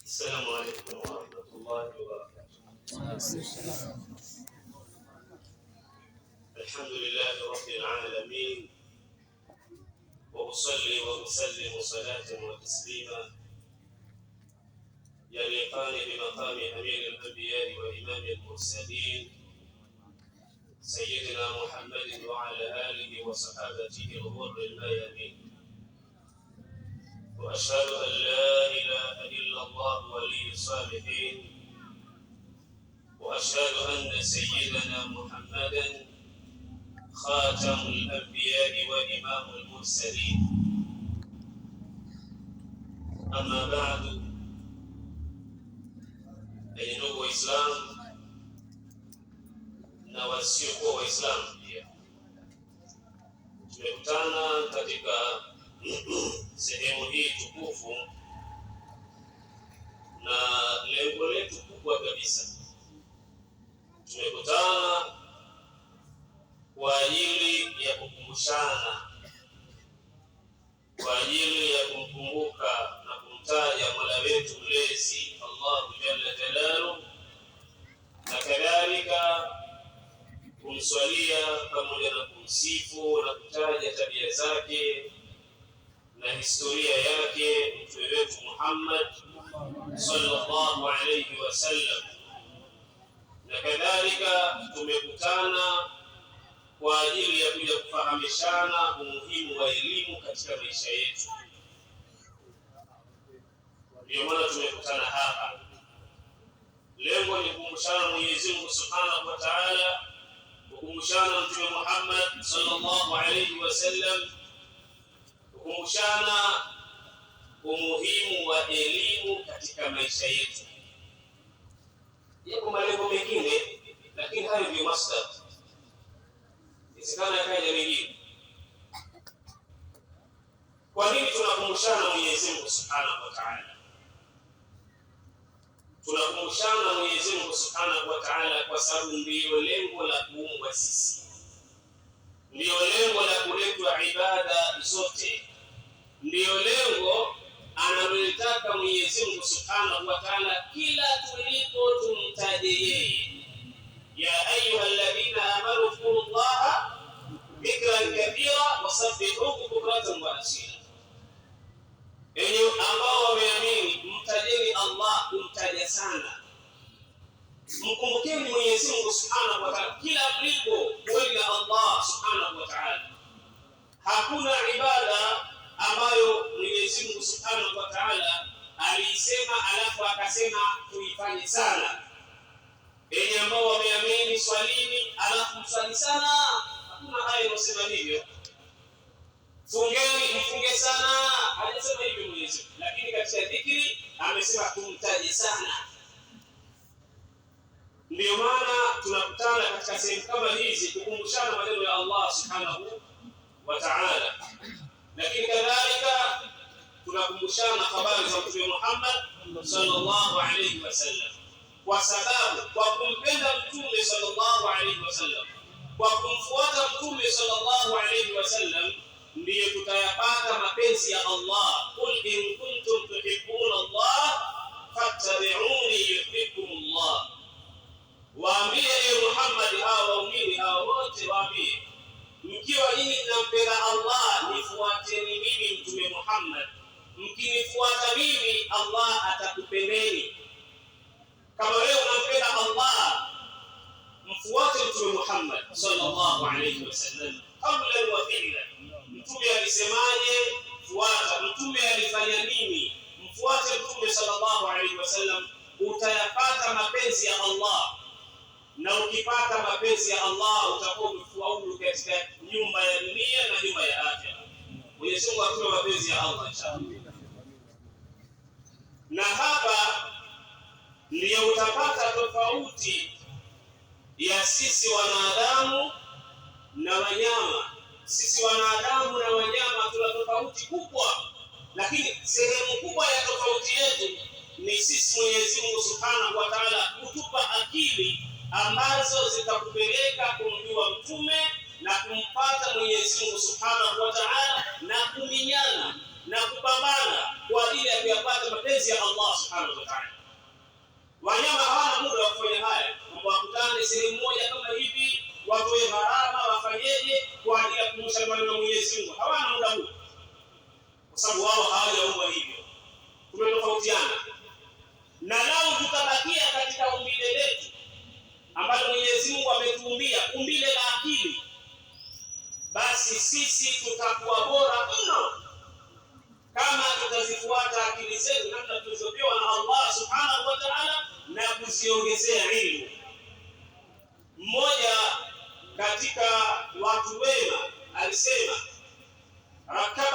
السلام عليكم ورحمة الله وبركاته. الحمد لله رب العالمين، وأصلي وأسلم صلاة وتسليما يليقان بمقام أمير الأنبياء وإمام المرسلين سيدنا محمد وعلى آله وصحابته الغر الميامين. وأشهد أن لا إله إلا الله ولي الصالحين، وأشهد أن سيدنا محمدا خاتم الأنبياء وإمام المرسلين. أما بعد، أيها الإسلام na wasiokuwa Waislamu pia, tumekutana katika sehemu hii tukufu na lengo letu kubwa kabisa. Tumekutana kwa ajili ya kukumbushana, kwa ajili ya kumkumbuka na kumtaja Mola wetu mlezi Allahu jalla jalaluhu, na kadhalika kumswalia pamoja na kumsifu na kutaja tabia zake na historia yake mtume wetu Muhammad sallallahu alayhi wasallam. Na kadhalika tumekutana kwa ajili ya kuja kufahamishana umuhimu wa elimu katika maisha yetu. Ndio maana tumekutana hapa. Lengo ni kukumbushana Mwenyezi Mungu Subhanahu wa Ta'ala, kukumbushana mtume Muhammad sallallahu alayhi wasallam, kukumbushana umuhimu wa elimu katika maisha yetu. Yapo malengo mengine, lakini hayo ndio masdar. Isikana kaja mengine. Kwa nini tunakumbushana Mwenyezi Mungu Subhanahu wa Ta'ala? Tunakumbushana Mwenyezi Mungu Subhanahu wa Ta'ala kwa sababu ndio lengo la kuumbwa sisi, ndio lengo la kuletwa ibada zote, ndio lengo analotaka Mwenyezi Mungu Subhanahu wa Ta'ala kila tulipo tumtaje yeye. Ya ayyuhalladhina amanu dhkurullaha dhikran kathira wasabbihuhu bukratan wa asila. Enyi ambao wameamini, mtajeni Allah kumtaja sana, mkumbukeni Mwenyezi Mungu Subhanahu wa Ta'ala kila mlipo kuelekea Allah Subhanahu wa Ta'ala. Hakuna ibada ambayo Mwenyezi Mungu Subhanahu wa Ta'ala alisema alafu akasema tuifanye sana. Enyi ambao wameamini, swalini alafu mswali sana. Hakuna aya inasema hivyo. Fungeni, mfunge sana. Hajasema hivyo Mwenyezi Mungu, lakini katika dhikri amesema tumtaje sana. Ndio maana tunakutana katika sehemu kama hizi kukumbushana maneno ya Allah Subhanahu wa Ta'ala, lakini kadhalika tunakumbushana habari za Mtume Muhammad sallallahu alayhi wasallam, kwa sababu kwa kumpenda Mtume sallallahu alayhi wasallam, kwa kumfuata Mtume sallallahu alayhi wasallam, ndiyo tutayapata mapenzi ya Allah. Qul in kuntum tuhibbuna Allah fattabi'uni yuhibbukumullah. Waambie ewe Muhammad, hawa waumini hawa wote waambie, mkiwa nyinyi mnampenda Allah nifuateni mimi Mtume Muhammad. Mkinifuata mimi Allah atakupendeni. Kama wewe unampenda Allah, mfuate Mtume Muhammad sallallahu alayhi wasallam qawlan wa fi'lan. Mtume alisemaje? Fuata. Mtume alifanya nini? Mfuate Mtume sallallahu alayhi wasallam, utayapata mapenzi ya Allah. Na ukipata mapenzi ya Allah utakuwa umefaulu katika nyumba ya dunia na nyumba ya akhera. Mwenyezi Mungu atupe mapenzi ya Allah inshallah. Na hapa ndio utapata tofauti ya sisi wanadamu na wanyama. Sisi wanadamu na wanyama tuna tofauti kubwa, lakini sehemu kubwa ya tofauti yetu ni sisi Mwenyezi Mungu Subhanahu wa Ta'ala kutupa akili ambazo zitakupeleka kumjua mtume na kumpata Mwenyezi Mungu Subhanahu wa Ta'ala, na kuminyana na kupambana kwa kwa ajili ya kuyapata mapenzi ya Allah subhanahu wa ta'ala. Wanyama hawana muda wa kufanya haya, kwamba wakutane sehemu moja kama hivi, watoe gharama, wafanyeje kwa ajili ya kumusha maneno ya Mwenyezi Mungu. Hawana muda huo, kwa sababu wao hawajaumbwa hivyo. Tumetofautiana, na lao tutabakia katika umbile letu ambalo Mwenyezi Mungu ametuumbia, umbile la akili, basi sisi tutakuwa bora mno kama tutazifuata akili zetu namna tulizopewa na Allah subhanahu wa ta'ala na kuziongezea ilmu.